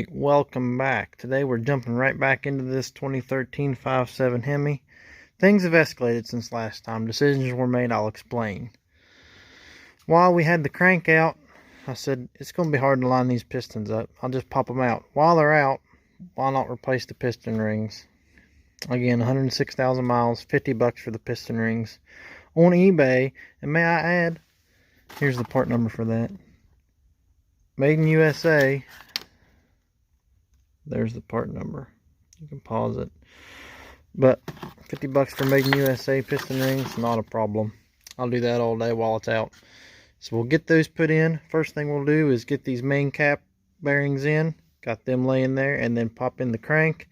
Alright, welcome back. Today we're jumping right back into this 2013 5.7 Hemi. Things have escalated since last time. Decisions were made, I'll explain. While we had the crank out, I said it's going to be hard to line these pistons up. I'll just pop them out. While they're out, why not replace the piston rings? Again, 106,000 miles, $50 for the piston rings on eBay. And may I add, here's the part number for that. Made in USA. There's the part number. You can pause it. But $50 for Made in USA piston rings, not a problem. I'll do that all day while it's out. So we'll get those put in. First thing we'll do is get these main cap bearings in. Got them laying there, and then pop in the crank.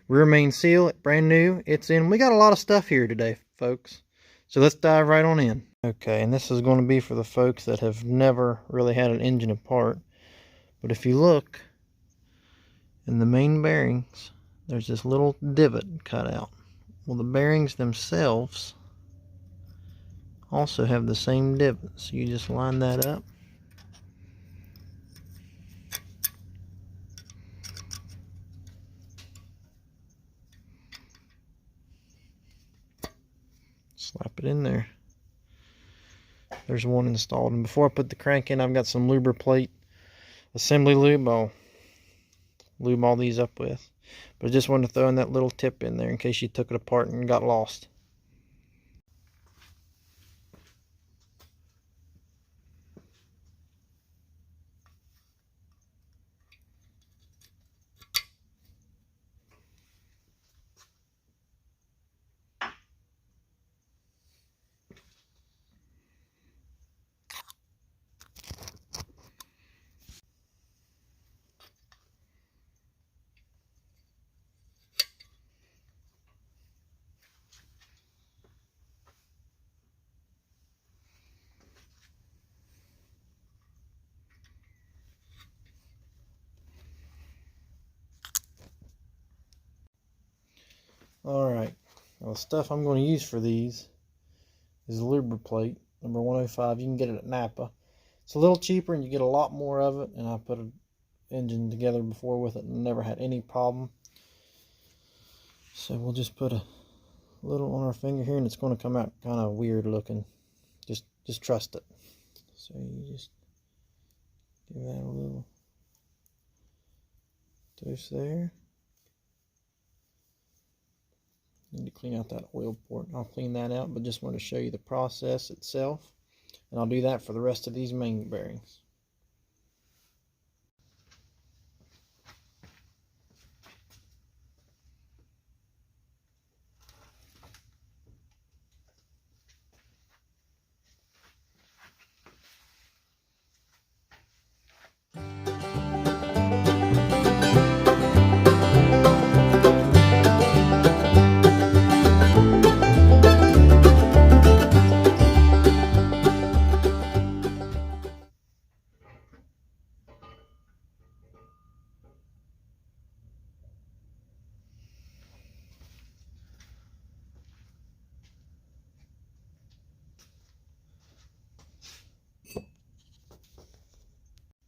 Rear main seal, brand new. It's in. We got a lot of stuff here today, folks. So let's dive right on in. Okay, and this is going to be for the folks that have never really had an engine apart. But if you look in the main bearings, there's this little divot cut out. Well, the bearings themselves also have the same divot, so you just line that up. Slap it in there. There's one installed, and before I put the crank in, I've got some Lubriplate assembly lube. I'll lube all these up with, but I just wanted to throw in that little tip in there in case you took it apart and got lost. Alright, now the stuff I'm going to use for these is Lubriplate number 105. You can get it at Napa. It's a little cheaper and you get a lot more of it, and I put an engine together before with it and never had any problem. So we'll just put a little on our finger here, and it's going to come out kind of weird looking. Just trust it. So you just give that a little dose there. Need to clean out that oil port. I'll clean that out, but just want to show you the process itself, and I'll do that for the rest of these main bearings.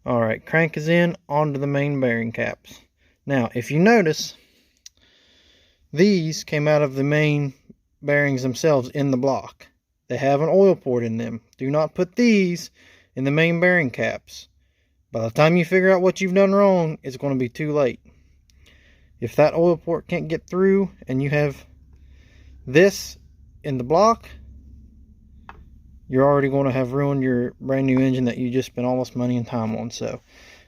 Alright, crank is in, onto the main bearing caps. Now, if you notice, these came out of the main bearings themselves in the block. They have an oil port in them. Do not put these in the main bearing caps. By the time you figure out what you've done wrong, it's going to be too late. If that oil port can't get through and you have this in the block, you're already going to have ruined your brand new engine that you just spent all this money and time on. So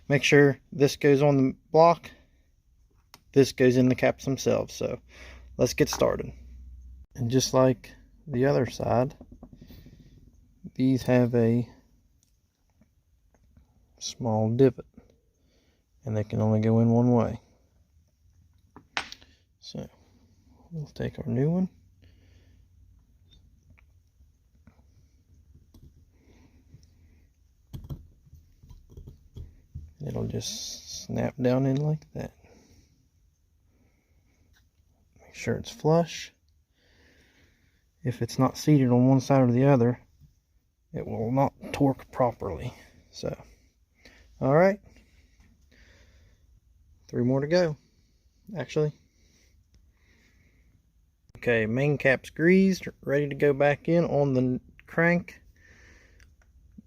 make sure this goes on the block, this goes in the caps themselves. So let's get started. And just like the other side, these have a small divot, and they can only go in one way. So we'll take our new one. It'll just snap down in like that. Make sure it's flush. If it's not seated on one side or the other, it will not torque properly. So, alright. 3 more to go, actually. Okay, main cap's greased, ready to go back in on the crank.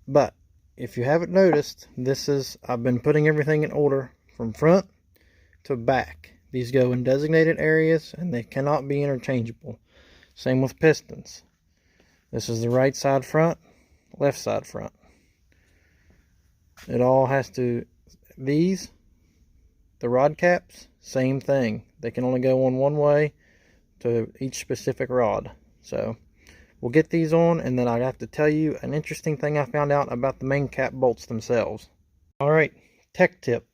But if you haven't noticed, I've been putting everything in order from front to back. These go in designated areas and they cannot be interchangeable. Same with pistons. This is the right side front, left side front. It all has to, the rod caps, same thing. They can only go on one way to each specific rod. So we'll get these on, and then I have to tell you an interesting thing I found out about the main cap bolts themselves. Alright, tech tip.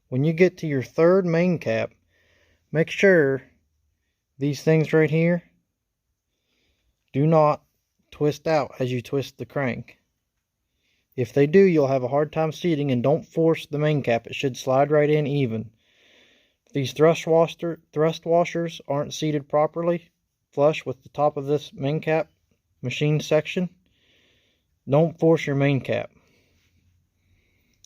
When you get to your third main cap, make sure these things right here do not twist out as you twist the crank. If they do, you'll have a hard time seating, and don't force the main cap. It should slide right in even. These thrust washers aren't seated properly, flush with the top of this main cap machine section. Don't force your main cap.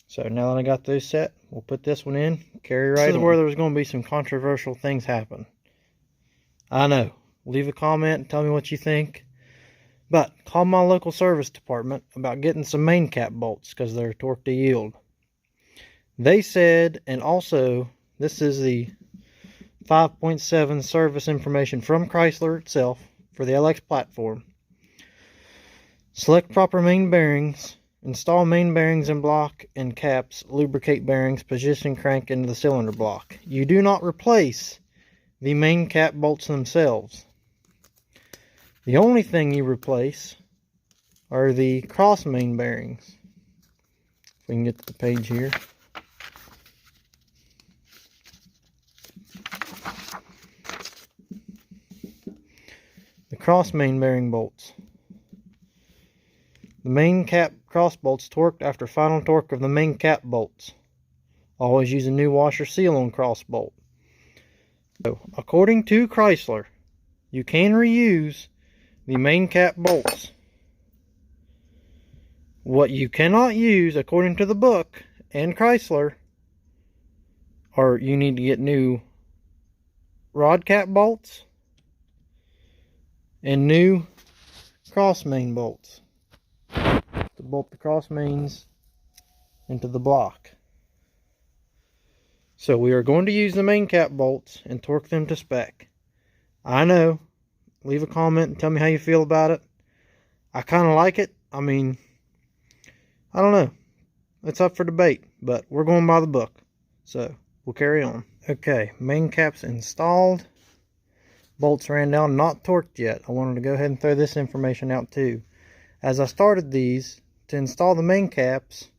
So now that I got those set, we'll put this one in, carry right on. This is where there's going to be some controversial things happen. I know. Leave a comment and tell me what you think. But call my local service department about getting some main cap bolts because they're torque to yield. They said, and also this is the 5.7 service information from Chrysler itself for the LX platform. Select proper main bearings. Install main bearings in block and caps. Lubricate bearings. Position crank into the cylinder block. You do not replace the main cap bolts themselves. The only thing you replace are the cross main bearings. If we can get to the page here. The cross main bearing bolts. The main cap cross bolts torqued after final torque of the main cap bolts. Always use a new washer seal on cross bolt. So, according to Chrysler, you can reuse the main cap bolts. What you cannot use, according to the book and Chrysler, are you need to get new rod cap bolts and new cross main bolts to bolt the cross mains into the block. So we are going to use the main cap bolts and torque them to spec. I know. Leave a comment and tell me how you feel about it. I kind of like it. I mean, I don't know. It's up for debate, but we're going by the book. So we'll carry on. Okay, main caps installed. Bolts ran down, not torqued yet. I wanted to go ahead and throw this information out too. As I started these, to install the main caps,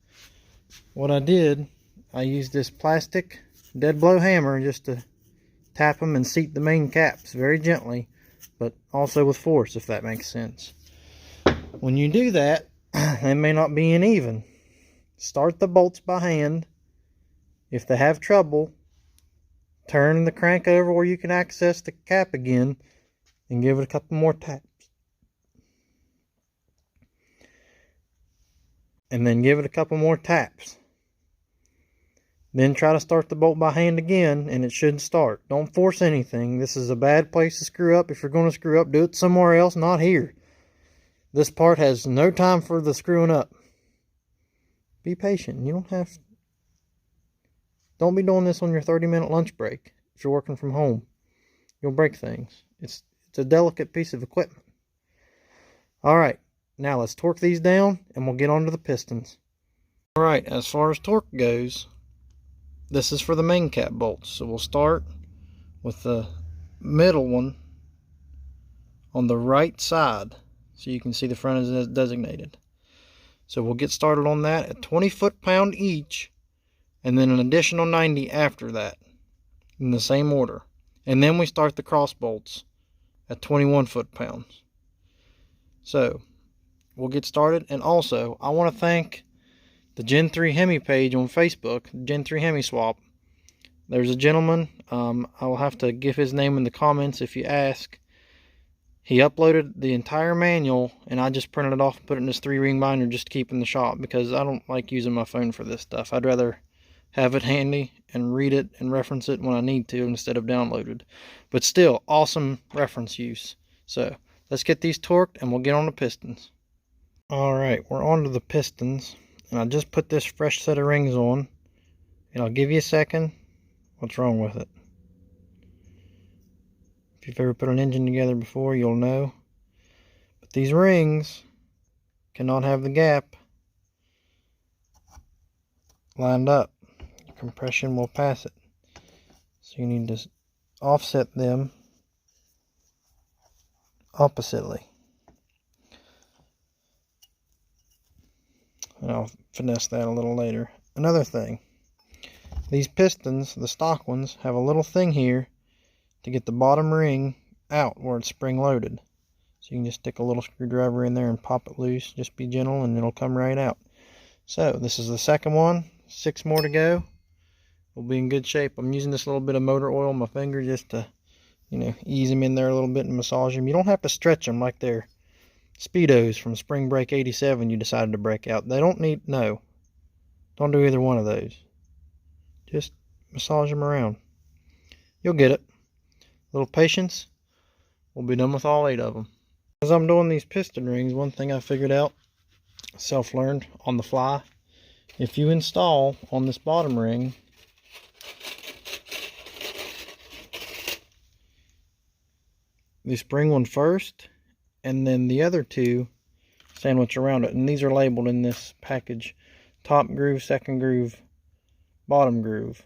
what I did, I used this plastic dead blow hammer just to tap them and seat the main caps very gently, but also with force, if that makes sense. When you do that, they may not be in even. Start the bolts by hand. If they have trouble, turn the crank over where you can access the cap again and give it a couple more taps. And then give it a couple more taps. Then try to start the bolt by hand again, and it should start. Don't force anything. This is a bad place to screw up. If you're going to screw up, do it somewhere else, not here. This part has no time for the screwing up. Be patient. Don't be doing this on your 30-minute lunch break if you're working from home. You'll break things. It's a delicate piece of equipment. Alright, now let's torque these down and we'll get onto the pistons. Alright, as far as torque goes, this is for the main cap bolts. So we'll start with the middle one on the right side. So you can see the front is designated. So we'll get started on that at 20 foot-pound each, and then an additional 90 after that, in the same order. And then we start the cross bolts at 21 foot-pounds. So we'll get started. And also, I want to thank the Gen 3 Hemi page on Facebook, Gen 3 Hemi Swap. There's a gentleman, I will have to give his name in the comments if you ask. He uploaded the entire manual, and I just printed it off and put it in this 3-ring binder just to keep in the shop, because I don't like using my phone for this stuff. I'd rather have it handy and read it and reference it when I need to instead of downloaded. But still, awesome reference use. So let's get these torqued and we'll get on the pistons. Alright, we're on to the pistons. And I just put this fresh set of rings on. And I'll give you a second. What's wrong with it? If you've ever put an engine together before, you'll know. But these rings cannot have the gap lined up. Compression will pass it. So you need to offset them oppositely. And I'll finesse that a little later. Another thing, these pistons, the stock ones, have a little thing here to get the bottom ring out where it's spring loaded. So you can just stick a little screwdriver in there and pop it loose. Just be gentle and it'll come right out. So this is the second one. 6 more to go. We'll be in good shape. I'm using this little bit of motor oil on my finger just to, ease them in there a little bit and massage them. You don't have to stretch them like they're Speedos from Spring Break 87 you decided to break out. They don't need, no. Don't do either one of those. Just massage them around. You'll get it. A little patience. We'll be done with all 8 of them. As I'm doing these piston rings, one thing I figured out, self-learned on the fly, if you install on this bottom ring the spring one first, and then the other 2 sandwich around it. And these are labeled in this package. Top groove, second groove, bottom groove.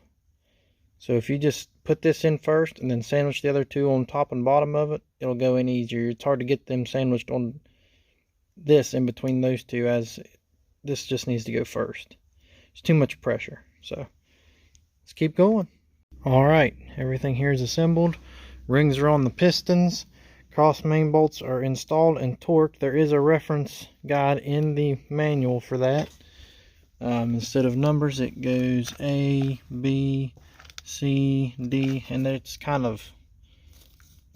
So if you just put this in first and then sandwich the other 2 on top and bottom of it, it'll go in easier. It's hard to get them sandwiched on this in between those 2, as this just needs to go first. It's too much pressure. So let's keep going. Alright, everything here is assembled. Rings are on the pistons. Cross main bolts are installed and torqued. There is a reference guide in the manual for that. Instead of numbers, it goes A, B, C, D, and it's kind of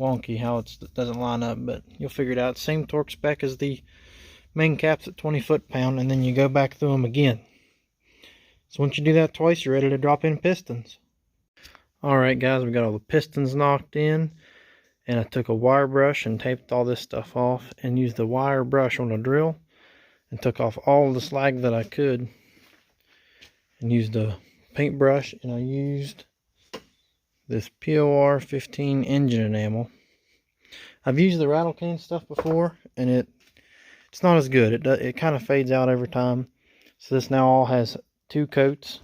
wonky how it doesn't line up, but you'll figure it out. Same torque spec as the main caps at 20 foot-pound, and then you go back through them again. So once you do that twice, you're ready to drop in pistons. Alright guys, we got all the pistons knocked in. And I took a wire brush and taped all this stuff off and used the wire brush on a drill and took off all the slag that I could and used a paintbrush, and I used this POR 15 engine enamel. I've used the rattle can stuff before and it's not as good. It kind of fades out over time. So this now all has 2 coats,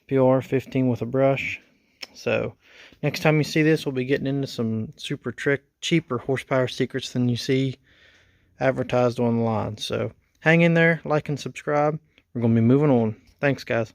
POR 15 with a brush. So next time you see this, we'll be getting into some super cheaper horsepower secrets than you see advertised online. So hang in there, like and subscribe. We're going to be moving on. Thanks, guys.